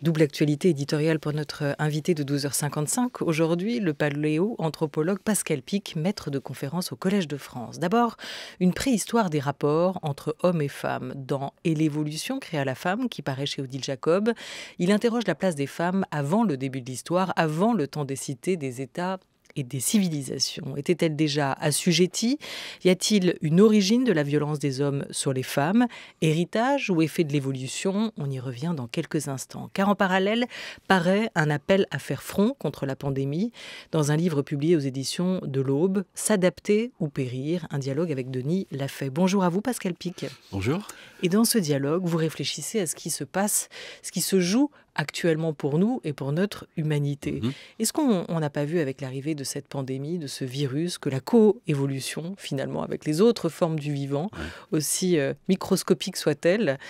Double actualité éditoriale pour notre invité de 12h55. Aujourd'hui, le paléo-anthropologue Pascal Pic, maître de conférence au Collège de France. D'abord, une préhistoire des rapports entre hommes et femmes. Dans Et l'évolution créa la femme, qui paraît chez Odile Jacob, il interroge la place des femmes avant le début de l'histoire, avant le temps des cités, des États et des civilisations. Était-elle déjà assujettie? Y a-t-il une origine de la violence des hommes sur les femmes? Héritage ou effet de l'évolution? On y revient dans quelques instants. Car en parallèle, paraît un appel à faire front contre la pandémie dans un livre publié aux éditions de l'Aube, S'adapter ou périr, un dialogue avec Denis Lafay. Bonjour à vous Pascal Pic. Bonjour. Et dans ce dialogue, vous réfléchissez à ce qui se passe, ce qui se joue actuellement pour nous et pour notre humanité. Est-ce qu'on n'a pas vu avec l'arrivée de cette pandémie, de ce virus, que la coévolution, finalement, avec les autres formes du vivant, aussi microscopiques soient-elles,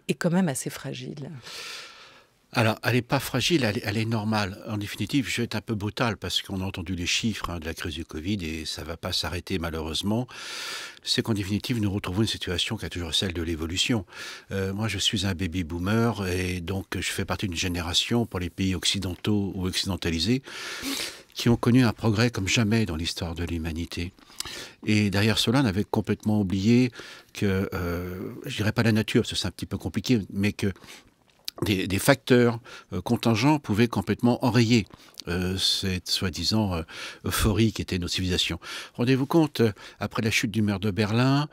est quand même assez fragile? Alors, elle n'est pas fragile, elle est normale. En définitive, je vais être un peu brutal parce qu'on a entendu les chiffres de la crise du Covid et ça ne va pas s'arrêter malheureusement. C'est qu'en définitive, nous retrouvons une situation qui est toujours celle de l'évolution. Moi, je suis un baby-boomer et donc je fais partie d'une génération pour les pays occidentaux ou occidentalisés qui ont connu un progrès comme jamais dans l'histoire de l'humanité. Et derrière cela, on avait complètement oublié que, je dirais pas la nature, parce que c'est un petit peu compliqué, mais que des facteurs contingents pouvaient complètement enrayer cette soi-disant euphorie qui était nos civilisations. Rendez-vous compte, après la chute du mur de Berlin,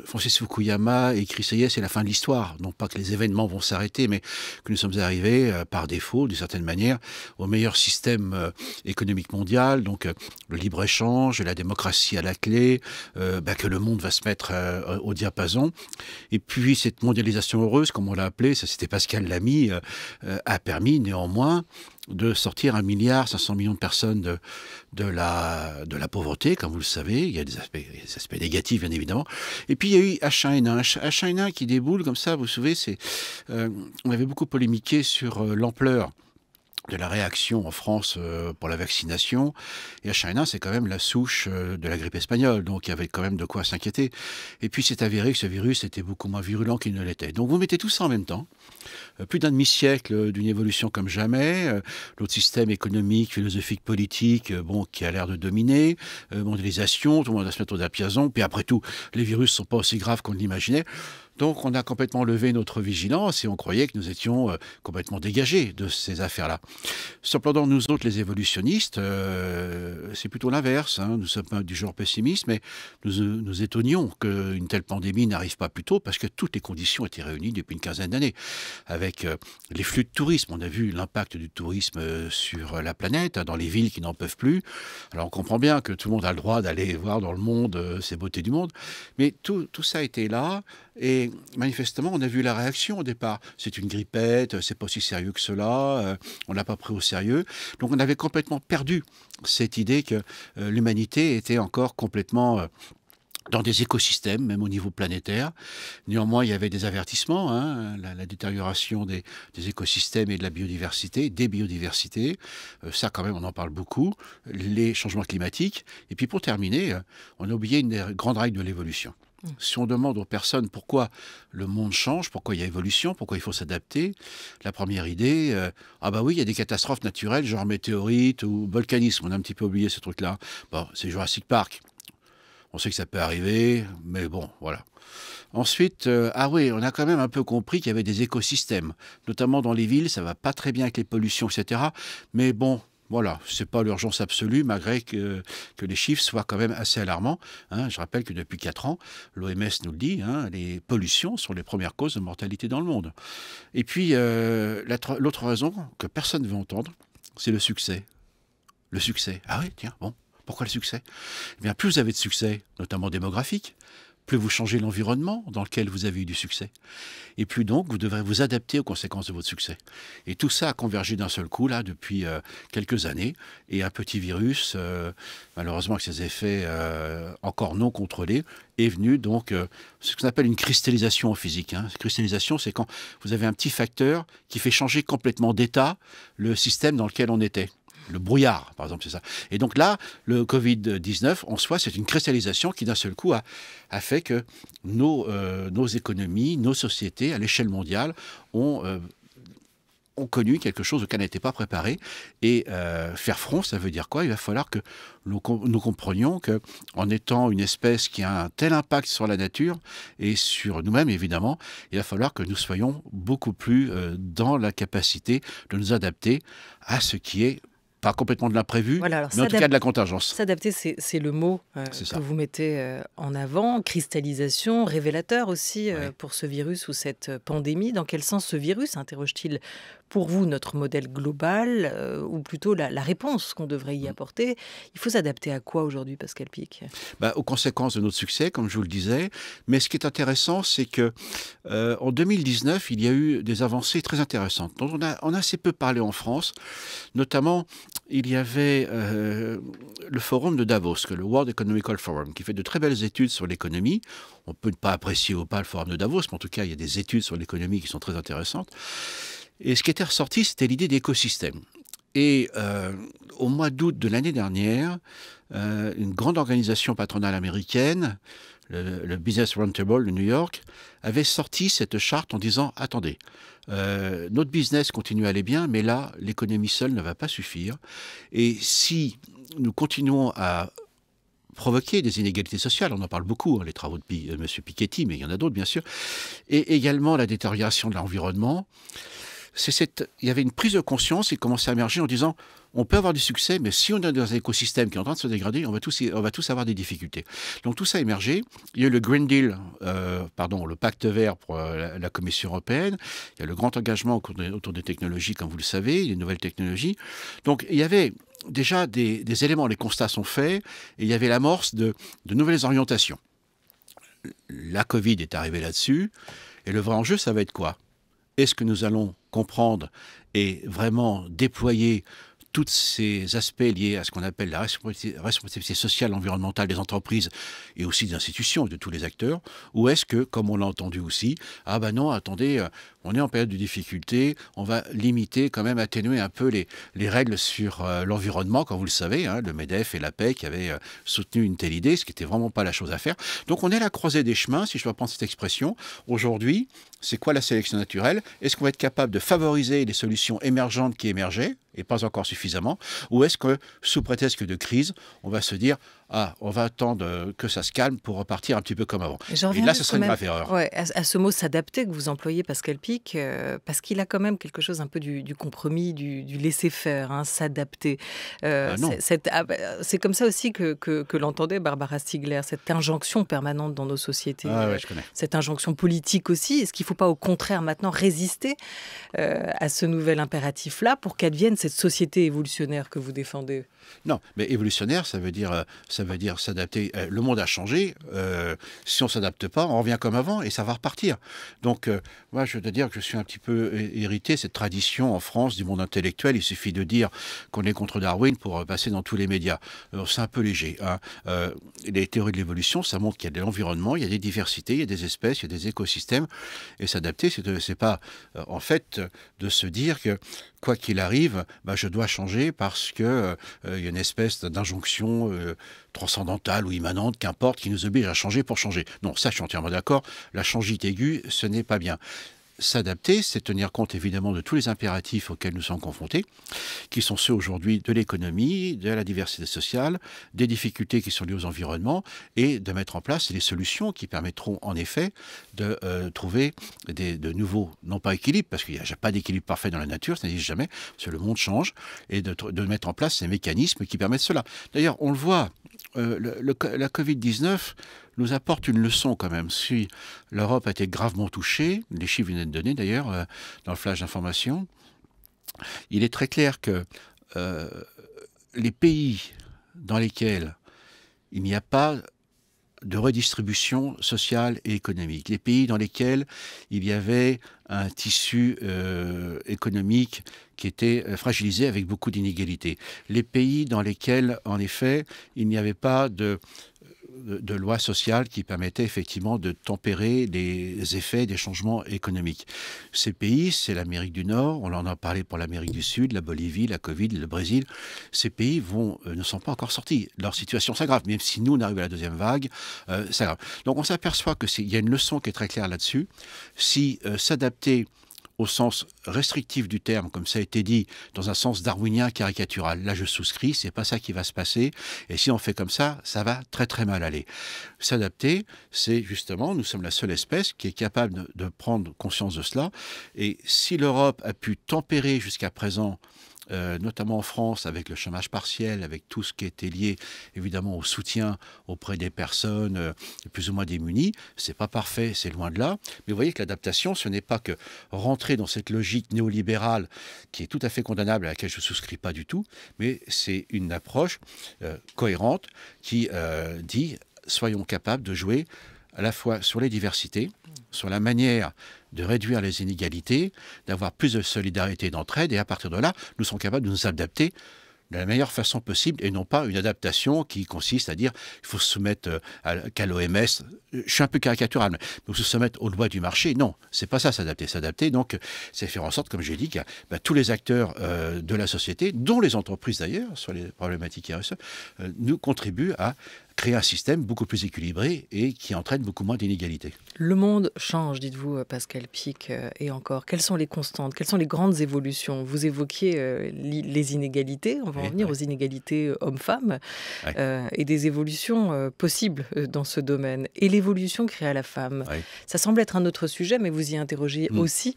Francis Fukuyama écrit ça y est, c'est la fin de l'histoire. Non pas que les événements vont s'arrêter, mais que nous sommes arrivés par défaut, d'une certaine manière, au meilleur système économique mondial, donc le libre-échange, la démocratie à la clé, que le monde va se mettre au diapason. Et puis cette mondialisation heureuse, comme on l'a appelé, ça c'était Pascal Lamy, a permis néanmoins de sortir 1,5 milliard de personnes de la pauvreté, comme vous le savez. Il y a des aspects négatifs, bien évidemment. Et puis, il y a eu H1N1. H1N1 qui déboule comme ça, vous savez, on avait beaucoup polémiqué sur l'ampleur de la réaction en France pour la vaccination. Et H1N1, c'est quand même la souche de la grippe espagnole. Donc, il y avait quand même de quoi s'inquiéter. Et puis, c'est avéré que ce virus était beaucoup moins virulent qu'il ne l'était. Donc, vous mettez tout ça en même temps. Plus d'un demi-siècle d'une évolution comme jamais. L'autre système économique, philosophique, politique, qui a l'air de dominer. Mondialisation, tout le monde va se mettre au diapason. Puis après tout, les virus ne sont pas aussi graves qu'on l'imaginait. Donc, on a complètement levé notre vigilance et on croyait que nous étions complètement dégagés de ces affaires-là. Cependant, nous autres, les évolutionnistes, c'est plutôt l'inverse. Nous sommes pas du genre pessimiste, mais nous étonnions qu'une telle pandémie n'arrive pas plus tôt parce que toutes les conditions étaient réunies depuis une quinzaine d'années. Avec les flux de tourisme, on a vu l'impact du tourisme sur la planète, dans les villes qui n'en peuvent plus. Alors, on comprend bien que tout le monde a le droit d'aller voir dans le monde ces beautés du monde, mais tout ça était là. Et manifestement, on a vu la réaction au départ. C'est une grippette, c'est pas si sérieux que cela, on l'a pas pris au sérieux. Donc on avait complètement perdu cette idée que l'humanité était encore complètement dans des écosystèmes, même au niveau planétaire. Néanmoins, il y avait des avertissements, la détérioration des écosystèmes et de la biodiversité, des biodiversités. Ça, quand même, on en parle beaucoup. Les changements climatiques. Et puis, pour terminer, on a oublié une des grandes règles de l'évolution. Si on demande aux personnes pourquoi le monde change, pourquoi il y a évolution, pourquoi il faut s'adapter, la première idée, oui, il y a des catastrophes naturelles, genre météorites ou volcanisme. On a un petit peu oublié ce truc-là. Bon, c'est Jurassic Park. On sait que ça peut arriver, mais bon, voilà. Ensuite, on a quand même un peu compris qu'il y avait des écosystèmes, notamment dans les villes, ça va pas très bien avec les pollutions, etc. Mais bon, voilà, c'est pas l'urgence absolue, malgré que les chiffres soient quand même assez alarmants. Je rappelle que depuis 4 ans, l'OMS nous le dit, les pollutions sont les premières causes de mortalité dans le monde. Et puis, l'autre raison que personne ne veut entendre, c'est le succès. Le succès. Ah oui, tiens, bon. Pourquoi le succès? Eh bien, plus vous avez de succès, notamment démographique, plus vous changez l'environnement dans lequel vous avez eu du succès, et plus donc vous devrez vous adapter aux conséquences de votre succès. Et tout ça a convergé d'un seul coup, là, depuis quelques années, et un petit virus, malheureusement avec ses effets encore non contrôlés, est venu donc ce qu'on appelle une cristallisation en physique. Cristallisation, c'est quand vous avez un petit facteur qui fait changer complètement d'état le système dans lequel on était. Le brouillard, par exemple, c'est ça. Et donc là, le Covid-19, en soi, c'est une cristallisation qui, d'un seul coup, a fait que nos économies, nos sociétés, à l'échelle mondiale, ont connu quelque chose auquel on n'était pas préparé. Et faire front, ça veut dire quoi? Il va falloir que nous comprenions qu'en étant une espèce qui a un tel impact sur la nature et sur nous-mêmes, évidemment, il va falloir que nous soyons beaucoup plus dans la capacité de nous adapter à ce qui est pas complètement de l'imprévu, Voilà, mais en tout cas de la contingence. S'adapter, c'est le mot que vous mettez en avant. Cristallisation, révélateur aussi pour ce virus ou cette pandémie. Dans quel sens ce virus interroge-t-il pour vous notre modèle global ou plutôt la réponse qu'on devrait y apporter? Il faut s'adapter à quoi aujourd'hui, Pascal Pic? Aux conséquences de notre succès, comme je vous le disais. Mais ce qui est intéressant, c'est que en 2019, il y a eu des avancées très intéressantes dont on a assez peu parlé en France. Notamment, il y avait le forum de Davos, le World Economic Forum, qui fait de très belles études sur l'économie. On peut ne pas apprécier ou pas le forum de Davos, mais en tout cas, il y a des études sur l'économie qui sont très intéressantes. Et ce qui était ressorti, c'était l'idée d'écosystème. Et au mois d'août de l'année dernière, une grande organisation patronale américaine, le Business Roundtable de New York, avait sorti cette charte en disant « Attendez, notre business continue à aller bien, mais là, l'économie seule ne va pas suffire. Et si nous continuons à provoquer des inégalités sociales, on en parle beaucoup, les travaux de M. Piketty, mais il y en a d'autres bien sûr, et également la détérioration de l'environnement, il y avait une prise de conscience qui commençait à émerger en disant on peut avoir du succès, mais si on est dans un écosystème qui est en train de se dégrader, on va tous avoir des difficultés. Donc tout ça a émergé. Il y a eu le Green Deal, le pacte vert pour la Commission européenne. Il y a le grand engagement autour des technologies, comme vous le savez, des nouvelles technologies. Donc il y avait déjà des éléments, les constats sont faits, et il y avait l'amorce de nouvelles orientations. La Covid est arrivée là-dessus, et le vrai enjeu, ça va être quoi? Est-ce que nous allons comprendre et vraiment déployer tous ces aspects liés à ce qu'on appelle la responsabilité sociale, environnementale des entreprises et aussi des institutions, de tous les acteurs? Ou est-ce que, comme on l'a entendu aussi, ah ben non, attendez, on est en période de difficulté, on va limiter, quand même atténuer un peu les règles sur l'environnement, comme vous le savez, le MEDEF et l'APEC qui avaient soutenu une telle idée, ce qui n'était vraiment pas la chose à faire. Donc on est à la croisée des chemins, si je dois prendre cette expression. Aujourd'hui, c'est quoi la sélection naturelle? Est-ce qu'on va être capable de favoriser les solutions émergentes qui émergeaient, et pas encore suffisamment, ou est-ce que, sous prétexte de crise, on va se dire « Ah, on va attendre que ça se calme pour repartir un petit peu comme avant ». Et là, ce serait une grave erreur. Ouais, à ce mot « s'adapter » que vous employez, Pascal Pic, parce qu'il a quand même quelque chose un peu du compromis, du laisser-faire, s'adapter. C'est comme ça aussi que l'entendait Barbara Stiegler, cette injonction permanente dans nos sociétés, ouais, je connais. Cette injonction politique aussi. Est-ce qu'il ne faut pas au contraire maintenant résister à ce nouvel impératif-là pour qu'advienne cette société évolutionnaire que vous défendez? Non, mais évolutionnaire, ça veut dire s'adapter. Le monde a changé. Si on ne s'adapte pas, on revient comme avant et ça va repartir. Donc, moi, je dois dire que je suis un petit peu hérité de cette tradition en France du monde intellectuel. Il suffit de dire qu'on est contre Darwin pour passer dans tous les médias. C'est un peu léger. Les théories de l'évolution, ça montre qu'il y a de l'environnement, il y a des diversités, il y a des espèces, il y a des écosystèmes. Et s'adapter, c'est pas, en fait, de se dire que quoi qu'il arrive, je dois changer parce que il y a une espèce d'injonction transcendantale ou immanente, qu'importe, qui nous oblige à changer pour changer. Non, ça, je suis entièrement d'accord. La changite aiguë, ce n'est pas bien. S'adapter, c'est tenir compte évidemment de tous les impératifs auxquels nous sommes confrontés, qui sont ceux aujourd'hui de l'économie, de la diversité sociale, des difficultés qui sont liées aux environnements, et de mettre en place les solutions qui permettront en effet de trouver de nouveaux, non pas équilibres, parce qu'il n'y a pas d'équilibre parfait dans la nature, ça n'existe jamais, parce que le monde change, et de mettre en place ces mécanismes qui permettent cela. D'ailleurs, on le voit, la Covid-19 nous apporte une leçon quand même. Si l'Europe a été gravement touchée, les chiffres viennent d'être donnés d'ailleurs dans le flash d'information, il est très clair que les pays dans lesquels il n'y a pas de redistribution sociale et économique. Les pays dans lesquels il y avait un tissu économique qui était fragilisé avec beaucoup d'inégalités. Les pays dans lesquels, en effet, il n'y avait pas de loi sociale qui permettait effectivement de tempérer les effets des changements économiques. Ces pays, c'est l'Amérique du Nord, on en a parlé pour l'Amérique du Sud, la Bolivie, la Covid, le Brésil. Ces pays ne sont pas encore sortis. Leur situation s'aggrave, même si nous, on arrive à la deuxième vague, ça s'aggrave. Donc on s'aperçoit qu'il y a une leçon qui est très claire là-dessus. Si s'adapter au sens restrictif du terme, comme ça a été dit, dans un sens darwinien caricatural. Là, je souscris, c'est pas ça qui va se passer. Et si on fait comme ça va très très mal aller. S'adapter, c'est justement, nous sommes la seule espèce qui est capable de prendre conscience de cela. Et si l'Europe a pu tempérer jusqu'à présent, notamment en France, avec le chômage partiel, avec tout ce qui était lié évidemment au soutien auprès des personnes plus ou moins démunies. C'est pas parfait, c'est loin de là. Mais vous voyez que l'adaptation, ce n'est pas que rentrer dans cette logique néolibérale qui est tout à fait condamnable, à laquelle je ne souscris pas du tout, mais c'est une approche cohérente qui dit soyons capables de jouer à la fois sur les diversités, sur la manière de réduire les inégalités, d'avoir plus de solidarité et d'entraide, et à partir de là, nous sommes capables de nous adapter de la meilleure façon possible, et non pas une adaptation qui consiste à dire qu'il faut se soumettre qu'à l'OMS. Je suis un peu caricatural, mais il faut se soumettre aux lois du marché. Non, c'est pas ça, s'adapter. S'adapter, donc, c'est faire en sorte, comme j'ai dit, que tous les acteurs de la société, dont les entreprises d'ailleurs, sur les problématiques RSE, nous contribuent à créer un système beaucoup plus équilibré et qui entraîne beaucoup moins d'inégalités. Le monde change, dites-vous, Pascal Pic, et encore. Quelles sont les constantes? Quelles sont les grandes évolutions? Vous évoquiez les inégalités, on va en venir aux inégalités hommes-femmes, et des évolutions possibles dans ce domaine. Et l'évolution créée à la femme, ça semble être un autre sujet, mais vous y interrogez aussi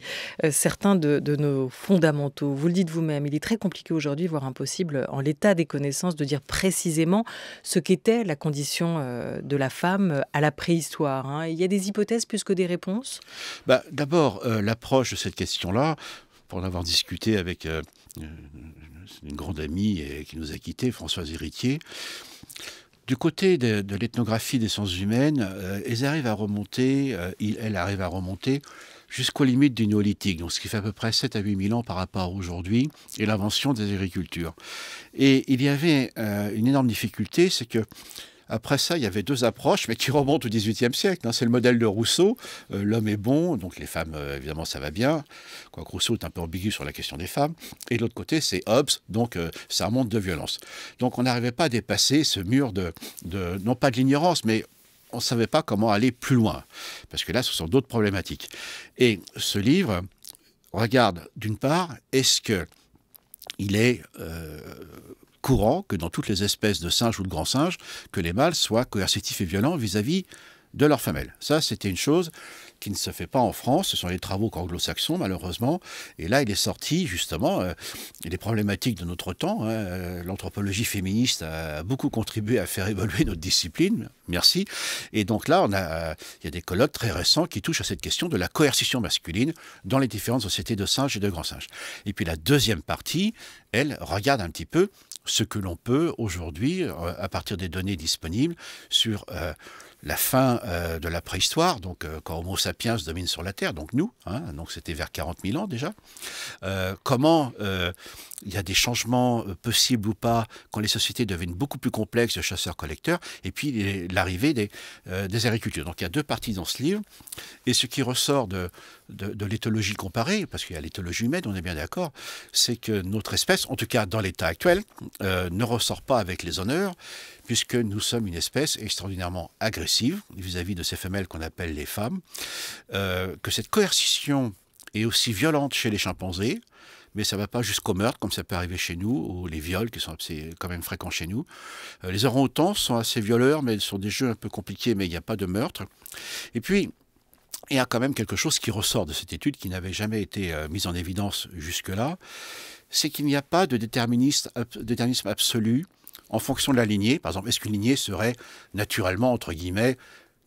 certains de nos fondamentaux. Vous le dites vous-même, il est très compliqué aujourd'hui, voire impossible, en l'état des connaissances, de dire précisément ce qu'était la condition de la femme à la préhistoire. Il y a des hypothèses plus que des réponses? D'abord, l'approche de cette question-là, pour en avoir discuté avec une grande amie qui nous a quittés, Françoise Héritier, du côté de l'ethnographie des sciences humaines, elle arrive à remonter jusqu'aux limites du néolithique, donc ce qui fait à peu près 7 à 8 000 ans par rapport à aujourd'hui, et l'invention des agricultures. Et il y avait une énorme difficulté, c'est que après ça, il y avait deux approches, mais qui remontent au XVIIIe siècle. C'est le modèle de Rousseau, l'homme est bon, donc les femmes, évidemment, ça va bien. Quoique Rousseau est un peu ambigu sur la question des femmes. Et de l'autre côté, c'est Hobbes, donc ça remonte de violence. Donc on n'arrivait pas à dépasser ce mur non pas de l'ignorance, mais on ne savait pas comment aller plus loin. Parce que là, ce sont d'autres problématiques. Et ce livre regarde, d'une part, est-ce qu'il est courant que dans toutes les espèces de singes ou de grands singes, que les mâles soient coercitifs et violents vis-à-vis de leurs femelles. Ça, c'était une chose qui ne se fait pas en France. Ce sont les travaux anglo-saxons, malheureusement. Et là, il est sorti, justement, les problématiques de notre temps. L'anthropologie féministe a beaucoup contribué à faire évoluer notre discipline. Merci. Et donc là, il y a des colloques très récents qui touchent à cette question de la coercition masculine dans les différentes sociétés de singes et de grands singes. Et puis la deuxième partie, elle regarde un petit peu ce que l'on peut aujourd'hui, à partir des données disponibles, sur la fin de la préhistoire, donc quand Homo sapiens domine sur la Terre, donc nous, donc c'était vers 40 000 ans déjà, comment il y a des changements possibles ou pas quand les sociétés deviennent beaucoup plus complexes de chasseurs-collecteurs, et puis l'arrivée des agricultures. Donc il y a deux parties dans ce livre, et ce qui ressort de l'éthologie comparée, parce qu'il y a l'éthologie humaine, on est bien d'accord, c'est que notre espèce, en tout cas dans l'état actuel, ne ressort pas avec les honneurs, puisque nous sommes une espèce extraordinairement agressive vis-à-vis de ces femelles qu'on appelle les femmes, que cette coercition est aussi violente chez les chimpanzés, mais ça ne va pas jusqu'au meurtre, comme ça peut arriver chez nous, ou les viols, qui sont quand même fréquents chez nous. Les orang-outans sont assez violeurs, mais ce sont des jeux un peu compliqués, mais il n'y a pas de meurtre. Et puis, il y a quand même quelque chose qui ressort de cette étude, qui n'avait jamais été mise en évidence jusque-là, c'est qu'il n'y a pas de déterminisme absolu en fonction de la lignée. Par exemple, est-ce qu'une lignée serait naturellement, entre guillemets,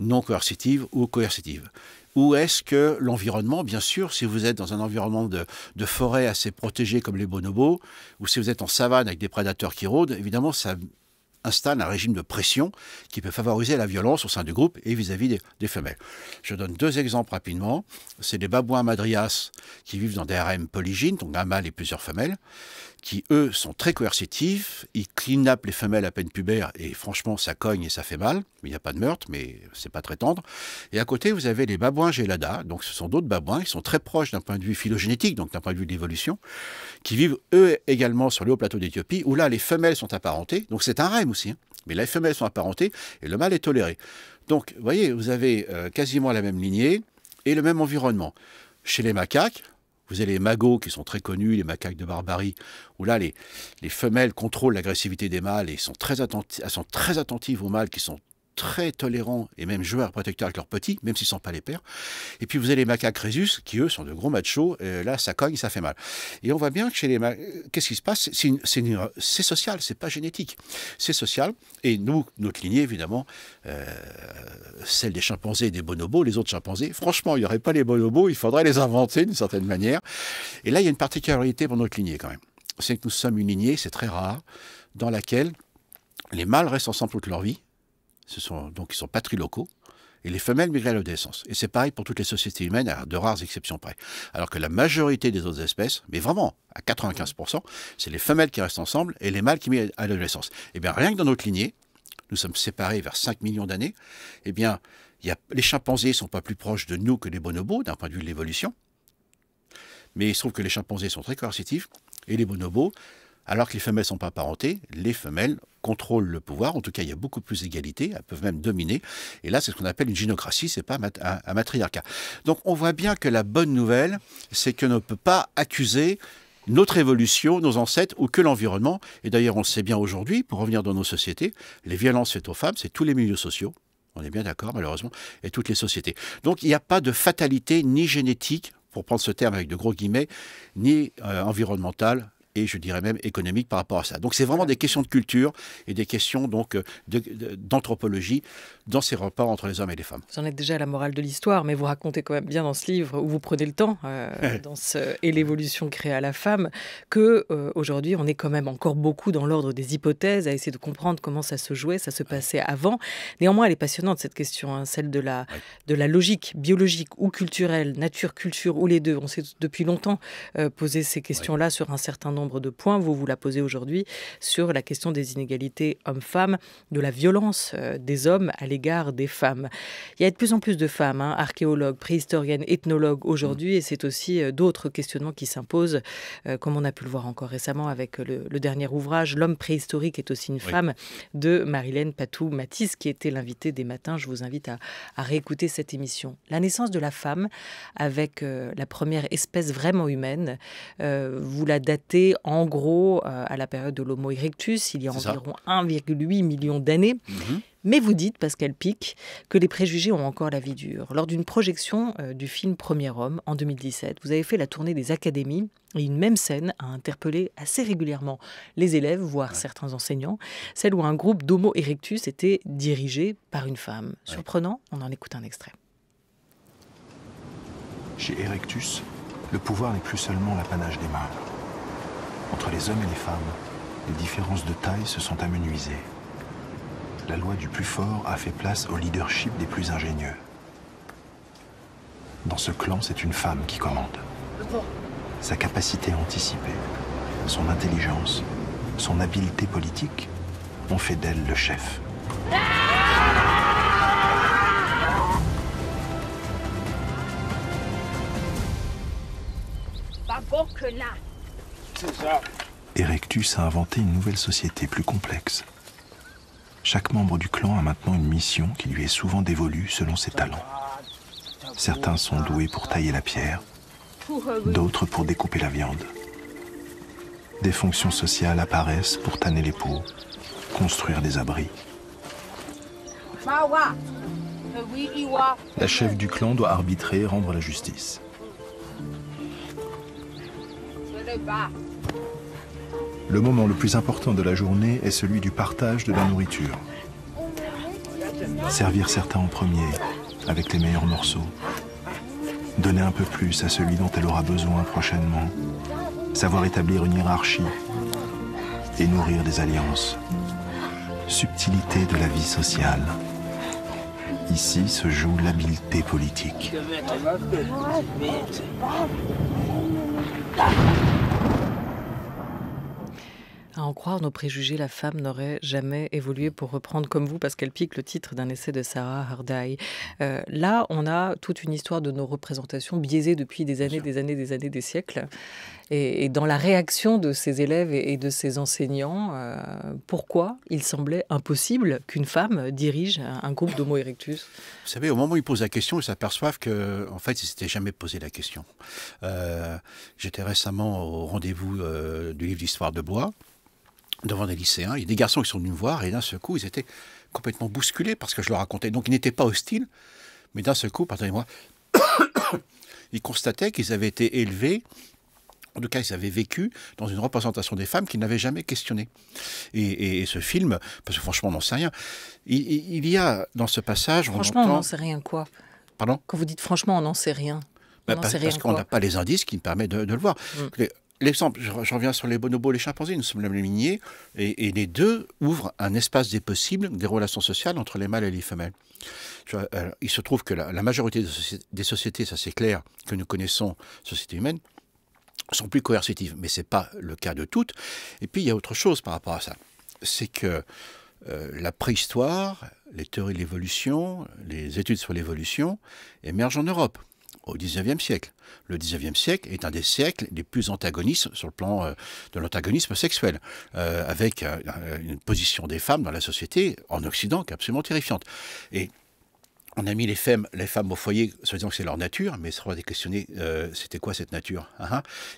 non coercitive ou coercitive? Ou est-ce que l'environnement, bien sûr, si vous êtes dans un environnement de forêt assez protégé comme les bonobos, ou si vous êtes en savane avec des prédateurs qui rôdent, évidemment, ça installe un régime de pression qui peut favoriser la violence au sein du groupe et vis-à-vis des femelles. Je donne 2 exemples rapidement. C'est des babouins madrias qui vivent dans des harems polygynes, donc un mâle et plusieurs femelles, qui, eux, sont très coercitifs. Ils kidnappent les femelles à peine pubères et franchement, ça cogne et ça fait mal. Il n'y a pas de meurtre, mais c'est pas très tendre. Et à côté, vous avez les babouins Gelada. Donc, ce sont d'autres babouins qui sont très proches d'un point de vue phylogénétique, donc d'un point de vue de l'évolution, qui vivent, eux, également sur les hauts plateaux d'Éthiopie, où là, les femelles sont apparentées. Donc, c'est un harem aussi, hein. Mais les femelles sont apparentées et le mâle est toléré. Donc, vous voyez, vous avez quasiment la même lignée et le même environnement. Chez les macaques, vous avez les magos qui sont très connus, les macaques de Barbarie, où là, les femelles contrôlent l'agressivité des mâles et elles sont très attentives aux mâles qui sont très tolérants et même joueurs protecteurs avec leurs petits, même s'ils ne sont pas les pères. Et puis vous avez les macaques rhésus, qui eux sont de gros machos, là ça cogne, ça fait mal. Et on voit bien que chez les macaques, qu'est-ce qui se passe? C'est social, c'est pas génétique. C'est social, et nous, notre lignée évidemment, celle des chimpanzés et des bonobos, les autres chimpanzés, franchement il n'y aurait pas les bonobos, il faudrait les inventer d'une certaine manière. Et là il y a une particularité pour notre lignée quand même. C'est que nous sommes une lignée, c'est très rare, dans laquelle les mâles restent ensemble toute leur vie. Donc ils sont patrilocaux, et les femelles migrent à l'adolescence. Et c'est pareil pour toutes les sociétés humaines, à de rares exceptions près. Alors que la majorité des autres espèces, mais vraiment à 95%, c'est les femelles qui restent ensemble et les mâles qui migrent à l'adolescence. Et bien rien que dans notre lignée, nous sommes séparés vers 5 millions d'années, eh bien les chimpanzés ne sont pas plus proches de nous que les bonobos, d'un point de vue de l'évolution. Mais il se trouve que les chimpanzés sont très coercitifs, et les bonobos, alors que les femelles ne sont pas apparentées, les femelles contrôlent le pouvoir. En tout cas, il y a beaucoup plus d'égalité. Elles peuvent même dominer. Et là, c'est ce qu'on appelle une gynocratie. Ce n'est pas un matriarcat. Donc, on voit bien que la bonne nouvelle, c'est qu'on ne peut pas accuser notre évolution, nos ancêtres, ou que l'environnement. Et d'ailleurs, on le sait bien aujourd'hui, pour revenir dans nos sociétés, les violences faites aux femmes, c'est tous les milieux sociaux. On est bien d'accord, malheureusement, et toutes les sociétés. Donc, il n'y a pas de fatalité ni génétique, pour prendre ce terme avec de gros guillemets, ni environnementale, et je dirais même économique par rapport à ça. Donc c'est vraiment des questions de culture et des questions donc d'anthropologie dans ces rapports entre les hommes et les femmes. Vous en êtes déjà à la morale de l'histoire, mais vous racontez quand même bien dans ce livre, où vous prenez le temps, et l'évolution créée à la femme, qu'aujourd'hui on est quand même encore beaucoup dans l'ordre des hypothèses, à essayer de comprendre comment ça se jouait, ça se passait avant. Néanmoins, elle est passionnante cette question, hein, celle de la logique biologique ou culturelle, nature-culture ou les deux. On s'est depuis longtemps posé ces questions-là sur un certain nombre de points. Vous la posez aujourd'hui sur la question des inégalités hommes-femmes, de la violence des hommes à l'égard des femmes. Il y a de plus en plus de femmes, archéologues, préhistoriennes, ethnologues aujourd'hui, et c'est aussi d'autres questionnements qui s'imposent, comme on a pu le voir encore récemment avec le dernier ouvrage, L'homme préhistorique est aussi une femme, de Marilène Patou-Matisse, qui était l'invitée des matins. Je vous invite à réécouter cette émission. La naissance de la femme avec la première espèce vraiment humaine, vous la datez en gros à la période de l'Homo erectus, il y a environ 1,8 million d'années. Mais vous dites, Pascal Pic, que les préjugés ont encore la vie dure. Lors d'une projection du film Premier Homme en 2017, vous avez fait la tournée des académies et une même scène a interpellé assez régulièrement les élèves, voire certains enseignants, celle où un groupe d'Homo erectus était dirigé par une femme. Surprenant, on en écoute un extrait. Chez Erectus, le pouvoir n'est plus seulement l'apanage des mâles. Entre les hommes et les femmes, les différences de taille se sont amenuisées. La loi du plus fort a fait place au leadership des plus ingénieux. Dans ce clan, c'est une femme qui commande. Sa capacité à anticiper, son intelligence, son habileté politique ont fait d'elle le chef. Erectus a inventé une nouvelle société plus complexe. Chaque membre du clan a maintenant une mission qui lui est souvent dévolue selon ses talents. Certains sont doués pour tailler la pierre, d'autres pour découper la viande. Des fonctions sociales apparaissent pour tanner les peaux, construire des abris. La chef du clan doit arbitrer et rendre la justice. Le moment le plus important de la journée est celui du partage de la nourriture. Servir certains en premier, avec les meilleurs morceaux. Donner un peu plus à celui dont elle aura besoin prochainement. Savoir établir une hiérarchie et nourrir des alliances. subtilité de la vie sociale. Ici se joue l'habileté politique. À en croire nos préjugés, la femme n'aurait jamais évolué, pour reprendre comme vous, Pascal Pic, le titre d'un essai de Sarah Hardaï. Là, on a toute une histoire de nos représentations biaisées depuis des années, des siècles. Et dans la réaction de ces élèves et de ces enseignants, pourquoi il semblait impossible qu'une femme dirige un groupe d'Homo erectus? Vous savez, au moment où ils posent la question, ils s'aperçoivent qu'en fait, ils ne s'étaient jamais posé la question. J'étais récemment au rendez-vous du livre d'histoire de Blois, devant des lycéens. Il y a des garçons qui sont venus me voir et d'un seul coup, ils étaient complètement bousculés parce que je leur racontais. Donc, ils n'étaient pas hostiles, mais d'un seul coup, pardonnez-moi, ils constataient qu'ils avaient été élevés, en tout cas, ils avaient vécu dans une représentation des femmes qu'ils n'avaient jamais questionnée. Et ce film, parce que franchement, on n'en sait rien, il y a dans ce passage... Franchement, on n'en sait rien quoi? Pardon? Quand vous dites franchement, on n'en sait rien. Parce qu'on n'a pas les indices qui nous permettent de le voir. L'exemple, je reviens sur les bonobos et les chimpanzés, nous sommes la même lignée, et les deux ouvrent un espace des possibles, des relations sociales entre les mâles et les femelles. Il se trouve que la majorité des sociétés, ça c'est clair, que nous connaissons, sociétés humaines, sont plus coercitives, mais ce n'est pas le cas de toutes. Et puis il y a autre chose par rapport à ça, c'est que la préhistoire, les théories de l'évolution, les études sur l'évolution émergent en Europe au XIXe siècle. Le XIXe siècle est un des siècles les plus antagonistes sur le plan de l'antagonisme sexuel, avec une position des femmes dans la société en Occident qui est absolument terrifiante. Et on a mis les femmes au foyer, se disant que c'est leur nature, mais ça va questionner c'était quoi cette nature,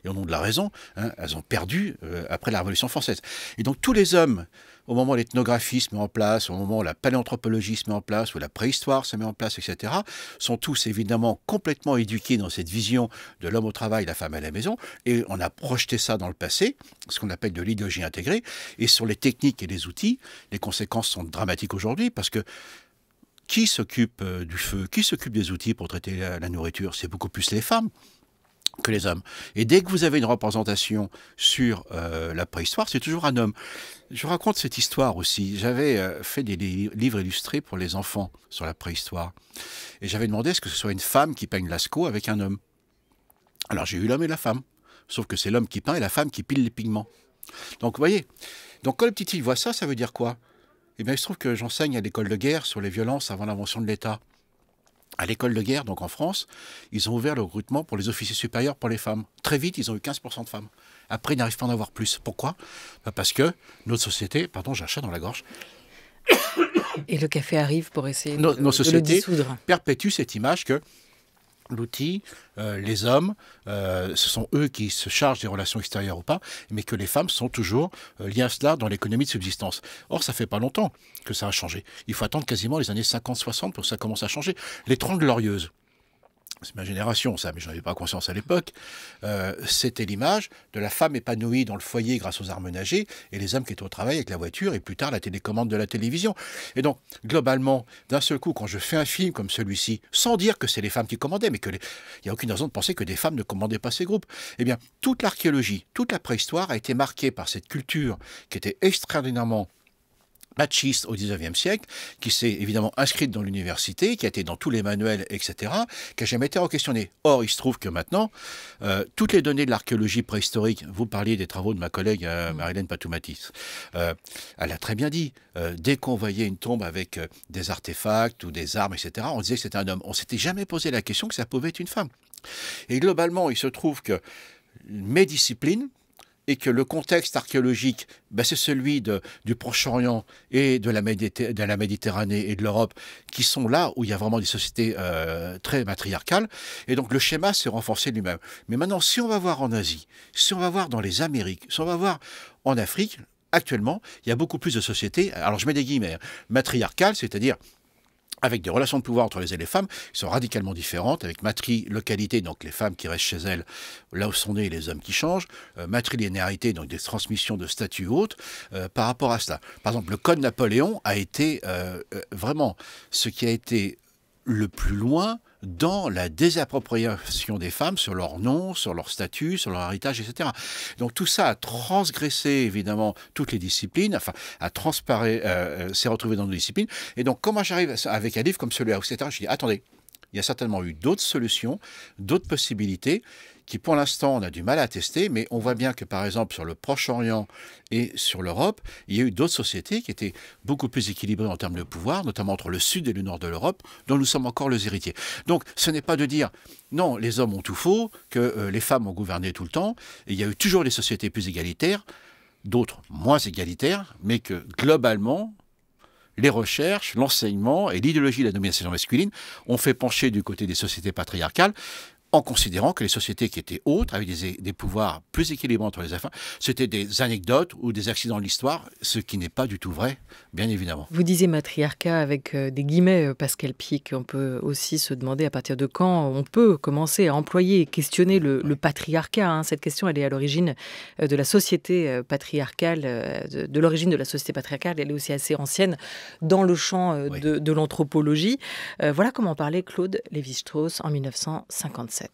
et au nom de la raison, elles ont perdu après la Révolution française. Et donc tous les hommes, au moment où l'ethnographie se met en place, au moment où la paléanthropologie se met en place, où la préhistoire se met en place, etc., sont tous évidemment complètement éduqués dans cette vision de l'homme au travail, la femme à la maison, et on a projeté ça dans le passé, ce qu'on appelle de l'idéologie intégrée, et sur les techniques et les outils, les conséquences sont dramatiques aujourd'hui, parce que qui s'occupe du feu, qui s'occupe des outils pour traiter la nourriture? C'est beaucoup plus les femmes que les hommes. Et dès que vous avez une représentation sur la préhistoire, c'est toujours un homme. Je raconte cette histoire aussi. J'avais fait des livres illustrés pour les enfants sur la préhistoire. Et j'avais demandé à ce que ce soit une femme qui peigne Lascaux avec un homme. Alors j'ai eu l'homme et la femme. Sauf que c'est l'homme qui peint et la femme qui pile les pigments. Donc vous voyez, donc quand les petites filles voient ça, ça veut dire quoi? Eh bien, il se trouve que j'enseigne à l'école de guerre sur les violences avant l'invention de l'État. À l'école de guerre, donc en France, ils ont ouvert le recrutement pour les officiers supérieurs pour les femmes. Très vite, ils ont eu 15% de femmes. Après, ils n'arrivent pas à en avoir plus. Pourquoi? Parce que notre société... Pardon, j'ai un chat dans la gorge. Et le café arrive pour essayer nos de le sociétés dissoudre. Perpétuent cette image que l'outil, les hommes, ce sont eux qui se chargent des relations extérieures ou pas, mais que les femmes sont toujours liées à cela dans l'économie de subsistance. Or, ça fait pas longtemps que ça a changé. Il faut attendre quasiment les années 50-60 pour que ça commence à changer. Les 30 Glorieuses, c'est ma génération ça, mais je n'en avais pas conscience à l'époque, c'était l'image de la femme épanouie dans le foyer grâce aux arts ménagers et les hommes qui étaient au travail avec la voiture et plus tard la télécommande de la télévision. Et donc, globalement, d'un seul coup, quand je fais un film comme celui-ci, sans dire que c'est les femmes qui commandaient, mais il n'y a aucune raison de penser que des femmes ne commandaient pas ces groupes, eh bien, toute l'archéologie, toute la préhistoire a été marquée par cette culture qui était extraordinairement machiste au XIXe siècle, qui s'est évidemment inscrite dans l'université, qui a été dans tous les manuels, etc., qui n'a jamais été requestionnée. Or, il se trouve que maintenant, toutes les données de l'archéologie préhistorique, vous parliez des travaux de ma collègue Marilène Patoumatis, elle a très bien dit, dès qu'on voyait une tombe avec des artefacts ou des armes, etc., on disait que c'était un homme. On ne s'était jamais posé la question que ça pouvait être une femme. Et globalement, il se trouve que mes disciplines, et que le contexte archéologique, c'est celui du Proche-Orient et de la Méditerranée et de l'Europe, qui sont là où il y a vraiment des sociétés très matriarcales. Et donc le schéma s'est renforcé lui-même. Mais maintenant, si on va voir en Asie, si on va voir dans les Amériques, si on va voir en Afrique, actuellement, il y a beaucoup plus de sociétés, alors je mets des guillemets, matriarcales, c'est-à-dire avec des relations de pouvoir entre les hommes et les femmes qui sont radicalement différentes, avec matrilocalité, donc les femmes qui restent chez elles, là où sont nés, les hommes qui changent, matrilinéarité, donc des transmissions de statut hautes, par rapport à cela. Par exemple, le Code Napoléon a été vraiment ce qui a été le plus loin dans la désappropriation des femmes sur leur nom, sur leur statut, sur leur héritage, etc. Donc tout ça a transgressé évidemment toutes les disciplines, enfin a s'est retrouvé dans nos disciplines. Et donc comment j'arrive avec un livre comme celui-là, etc., je dis attendez, il y a certainement eu d'autres solutions, d'autres possibilités qui pour l'instant on a du mal à tester, mais on voit bien que par exemple sur le Proche-Orient et sur l'Europe, il y a eu d'autres sociétés qui étaient beaucoup plus équilibrées en termes de pouvoir, notamment entre le sud et le nord de l'Europe, dont nous sommes encore les héritiers. Donc ce n'est pas de dire non, les hommes ont tout faux, que les femmes ont gouverné tout le temps, et il y a eu toujours des sociétés plus égalitaires, d'autres moins égalitaires, mais que globalement, les recherches, l'enseignement et l'idéologie de la domination masculine ont fait pencher du côté des sociétés patriarcales, en considérant que les sociétés qui étaient autres, avec des pouvoirs plus équilibrés entre les enfants, c'était des anecdotes ou des accidents de l'histoire, ce qui n'est pas du tout vrai, bien évidemment. Vous disiez matriarcat avec des guillemets, Pascal Pic. On peut aussi se demander à partir de quand on peut commencer à employer et questionner le patriarcat. Hein. Cette question, elle est à l'origine de la société patriarcale, de l'origine de la société patriarcale. Elle est aussi assez ancienne dans le champ de l'anthropologie. Voilà comment parlait Claude Lévi-Strauss en 1957.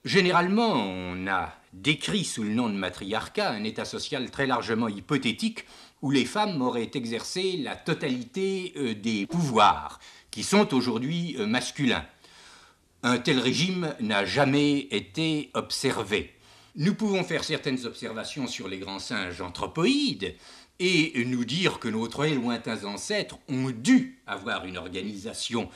Généralement, on a décrit sous le nom de matriarcat un état social très largement hypothétique où les femmes auraient exercé la totalité des pouvoirs qui sont aujourd'hui masculins. Un tel régime n'a jamais été observé. Nous pouvons faire certaines observations sur les grands singes anthropoïdes et nous dire que nos très lointains ancêtres ont dû avoir une organisation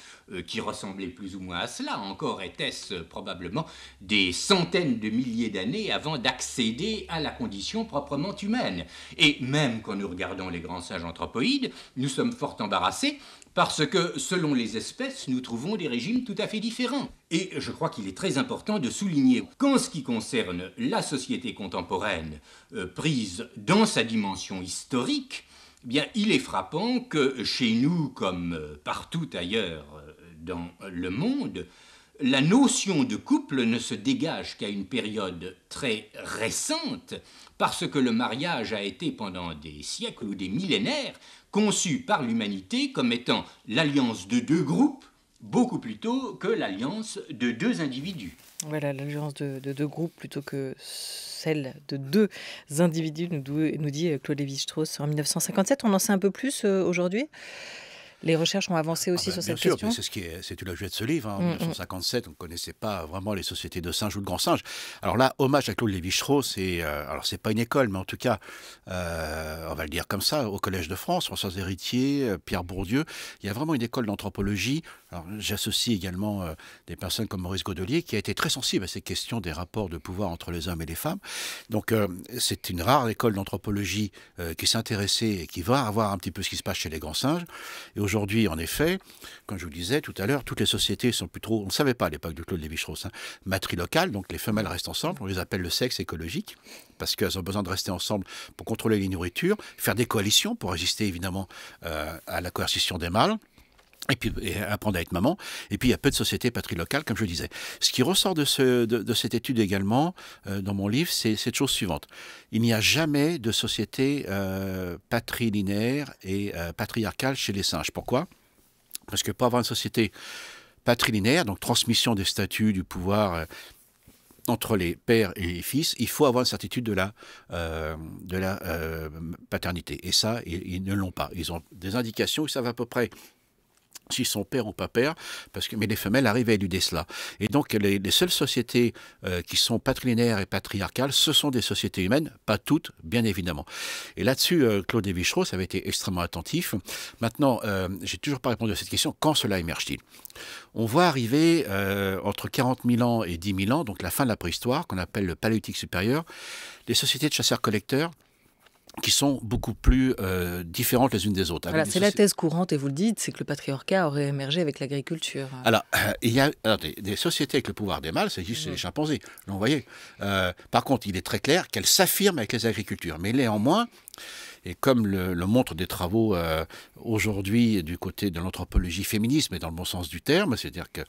qui ressemblait plus ou moins à cela. Encore était-ce probablement des centaines de milliers d'années avant d'accéder à la condition proprement humaine. Et même quand nous regardons les grands singes anthropoïdes, nous sommes fort embarrassés parce que, selon les espèces, nous trouvons des régimes tout à fait différents. Et je crois qu'il est très important de souligner qu'en ce qui concerne la société contemporaine, prise dans sa dimension historique, eh bien, il est frappant que chez nous, comme partout ailleurs dans le monde, la notion de couple ne se dégage qu'à une période très récente, parce que le mariage a été pendant des siècles ou des millénaires conçu par l'humanité comme étant l'alliance de deux groupes, beaucoup plus tôt que l'alliance de deux individus. Voilà, l'alliance de deux groupes plutôt que celle de deux individus, nous dit Claude Lévi-Strauss en 1957. On en sait un peu plus aujourd'hui ? Les recherches ont avancé aussi sur cette question. C'est tout l'objet de ce livre. En 1957, on ne connaissait pas vraiment les sociétés de singes ou de grands singes. Alors là, hommage à Claude Lévi-Strauss, alors c'est pas une école, mais en tout cas, on va le dire comme ça, au Collège de France, François Héritier, Pierre Bourdieu, il y a vraiment une école d'anthropologie. Alors j'associe également des personnes comme Maurice Godelier, qui a été très sensible à ces questions des rapports de pouvoir entre les hommes et les femmes. Donc c'est une rare école d'anthropologie qui s'est intéressée et qui va voir un petit peu ce qui se passe chez les grands singes. Et aujourd'hui, en effet, comme je vous disais tout à l'heure, toutes les sociétés sont plus trop, on ne savait pas à l'époque de Claude Lévi-Strauss, matrilocales, donc les femelles restent ensemble, on les appelle le sexe écologique, parce qu'elles ont besoin de rester ensemble pour contrôler les nourritures, faire des coalitions pour résister évidemment à la coercition des mâles. Et puis apprendre à être maman. Et puis il y a peu de sociétés patrilocales, comme je disais. Ce qui ressort de cette étude également, dans mon livre, c'est cette chose suivante. Il n'y a jamais de société patrilinéaire et patriarcale chez les singes. Pourquoi ? Parce que pour avoir une société patrilinéaire, donc transmission des statuts, du pouvoir entre les pères et les fils, il faut avoir une certitude de la paternité. Et ça, ils ne l'ont pas. Ils ont des indications, ils savent à peu près s'ils sont père ou pas père, mais les femelles arrivent à éluder cela. Et donc les seules sociétés qui sont patrilinéaires et patriarcales, ce sont des sociétés humaines, pas toutes, bien évidemment. Et là-dessus, Claude Lévi-Strauss avait été extrêmement attentif. Maintenant, j'ai toujours pas répondu à cette question, quand cela émerge-t-il ? On voit arriver entre 40 000 ans et 10 000 ans, donc la fin de la préhistoire, qu'on appelle le paléolithique supérieur, les sociétés de chasseurs-collecteurs, qui sont beaucoup plus différentes les unes des autres. Voilà, c'est la thèse courante, et vous le dites, c'est que le patriarcat aurait émergé avec l'agriculture. Alors, il y a des sociétés avec le pouvoir des mâles, c'est juste les chimpanzés, vous voyez. Par contre, il est très clair qu'elles s'affirment avec les agricultures. Mais néanmoins, et comme le montrent des travaux aujourd'hui du côté de l'anthropologie féministe, mais dans le bon sens du terme, c'est-à-dire que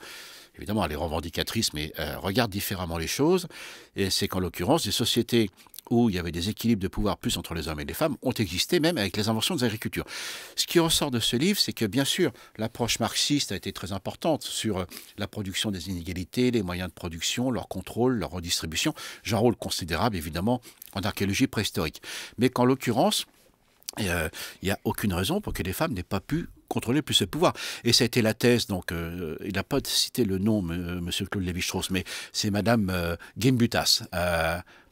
évidemment, elle est revendicatrice, mais regarde différemment les choses. Et c'est qu'en l'occurrence, des sociétés où il y avait des équilibres de pouvoir plus entre les hommes et les femmes, ont existé même avec les inventions de l'agriculture. Ce qui ressort de ce livre, c'est que bien sûr, l'approche marxiste a été très importante sur la production des inégalités, les moyens de production, leur contrôle, leur redistribution, un rôle considérable évidemment en archéologie préhistorique. Mais qu'en l'occurrence, il n'y a aucune raison pour que les femmes n'aient pas pu contrôler plus ce pouvoir. Et ça a été la thèse, donc il n'a pas cité le nom, monsieur Claude Lévi-Strauss, mais c'est madame Gimbutas,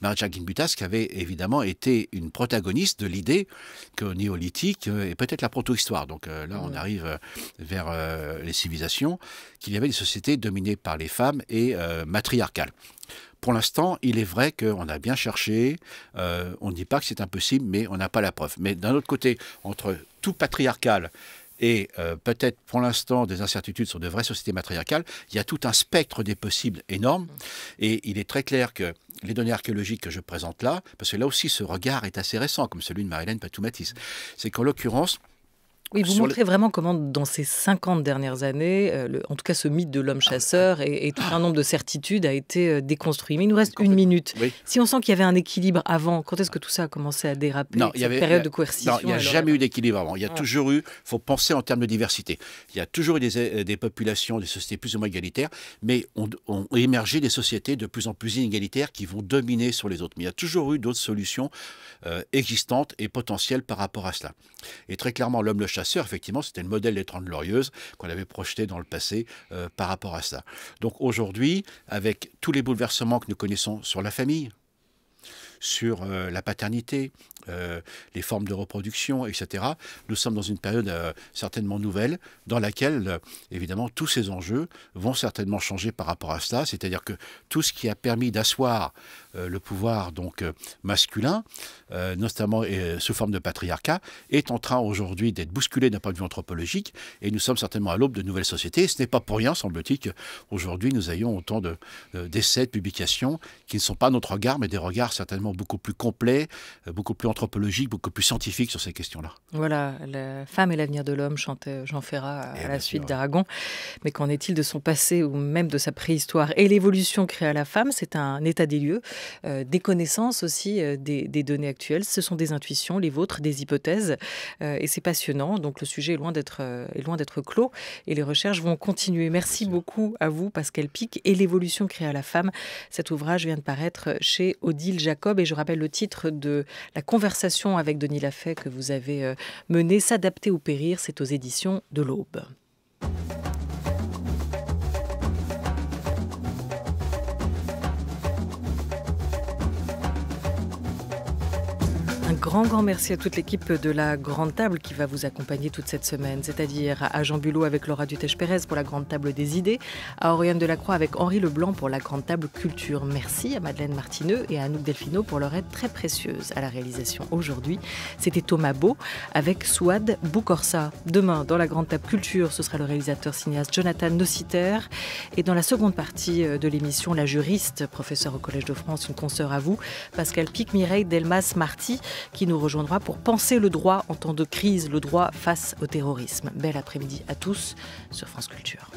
Marja Gimbutas, qui avait évidemment été une protagoniste de l'idée qu'au néolithique, et peut-être la proto-histoire, donc là on arrive vers les civilisations, qu'il y avait des sociétés dominées par les femmes et matriarcales. Pour l'instant, il est vrai qu'on a bien cherché, on ne dit pas que c'est impossible, mais on n'a pas la preuve. Mais d'un autre côté, entre tout patriarcal et peut-être pour l'instant des incertitudes sur de vraies sociétés matriarcales, il y a tout un spectre des possibles énorme. Et il est très clair que les données archéologiques que je présente là, parce que là aussi ce regard est assez récent, comme celui de Marie-Hélène Patoumatis, c'est qu'en l'occurrence, oui, vous montrez vraiment comment, dans ces 50 dernières années, en tout cas ce mythe de l'homme chasseur et tout un nombre de certitudes a été déconstruit. Mais il nous reste une minute. Oui. Si on sent qu'il y avait un équilibre avant, quand est-ce que tout ça a commencé à déraper, cette période de coercition? Non, il n'y a jamais eu d'équilibre avant. Il y a toujours eu, il faut penser en termes de diversité. Il y a toujours eu des populations, des sociétés plus ou moins égalitaires, mais ont émergé des sociétés de plus en plus inégalitaires qui vont dominer sur les autres. Mais il y a toujours eu d'autres solutions existantes et potentielles par rapport à cela. Et très clairement, l'homme le chasseur, effectivement, c'était le modèle des 30 Glorieuses qu'on avait projeté dans le passé par rapport à ça. Donc aujourd'hui, avec tous les bouleversements que nous connaissons sur la famille, sur la paternité, les formes de reproduction, etc. Nous sommes dans une période certainement nouvelle dans laquelle, évidemment, tous ces enjeux vont certainement changer par rapport à cela. C'est-à-dire que tout ce qui a permis d'asseoir le pouvoir donc masculin, notamment sous forme de patriarcat, est en train aujourd'hui d'être bousculé d'un point de vue anthropologique et nous sommes certainement à l'aube de nouvelles sociétés. Et ce n'est pas pour rien, semble-t-il, qu'aujourd'hui nous ayons autant d'essais, de publications qui ne sont pas notre regard, mais des regards certainement beaucoup plus complets, beaucoup plus anthropologiques, beaucoup plus scientifiques sur ces questions-là. Voilà, la femme et l'avenir de l'homme, chantait Jean Ferrat à la suite d'Aragon. Mais qu'en est-il de son passé ou même de sa préhistoire et l'évolution créée à la femme? C'est un état des lieux, des connaissances aussi, des données actuelles. Ce sont des intuitions, les vôtres, des hypothèses. Et c'est passionnant. Donc le sujet est loin d'être clos et les recherches vont continuer. Merci beaucoup à vous, Pascal Pic, et l'évolution créée à la femme. Cet ouvrage vient de paraître chez Odile Jacob et je rappelle le titre de la conversation avec Denis Lafay que vous avez menée, S'adapter ou périr, c'est aux éditions de l'Aube. Un grand merci à toute l'équipe de la Grande Table qui va vous accompagner toute cette semaine, c'est-à-dire à Jean Bulot avec Laura Dutèche-Pérez pour la Grande Table des idées, à Oriane Delacroix avec Henri Leblanc pour la Grande Table Culture. Merci à Madeleine Martineux et à Anouk Delfino pour leur aide très précieuse à la réalisation aujourd'hui. C'était Thomas Beau avec Souad Boukorsa. Demain, dans la Grande Table Culture, ce sera le réalisateur cinéaste Jonathan Nociter. Et dans la seconde partie de l'émission, la juriste, professeure au Collège de France, une consoeur à vous, Pascal Pic, Mireille Delmas-Marty, qui nous rejoindra pour penser le droit en temps de crise, le droit face au terrorisme. Bel après-midi à tous sur France Culture.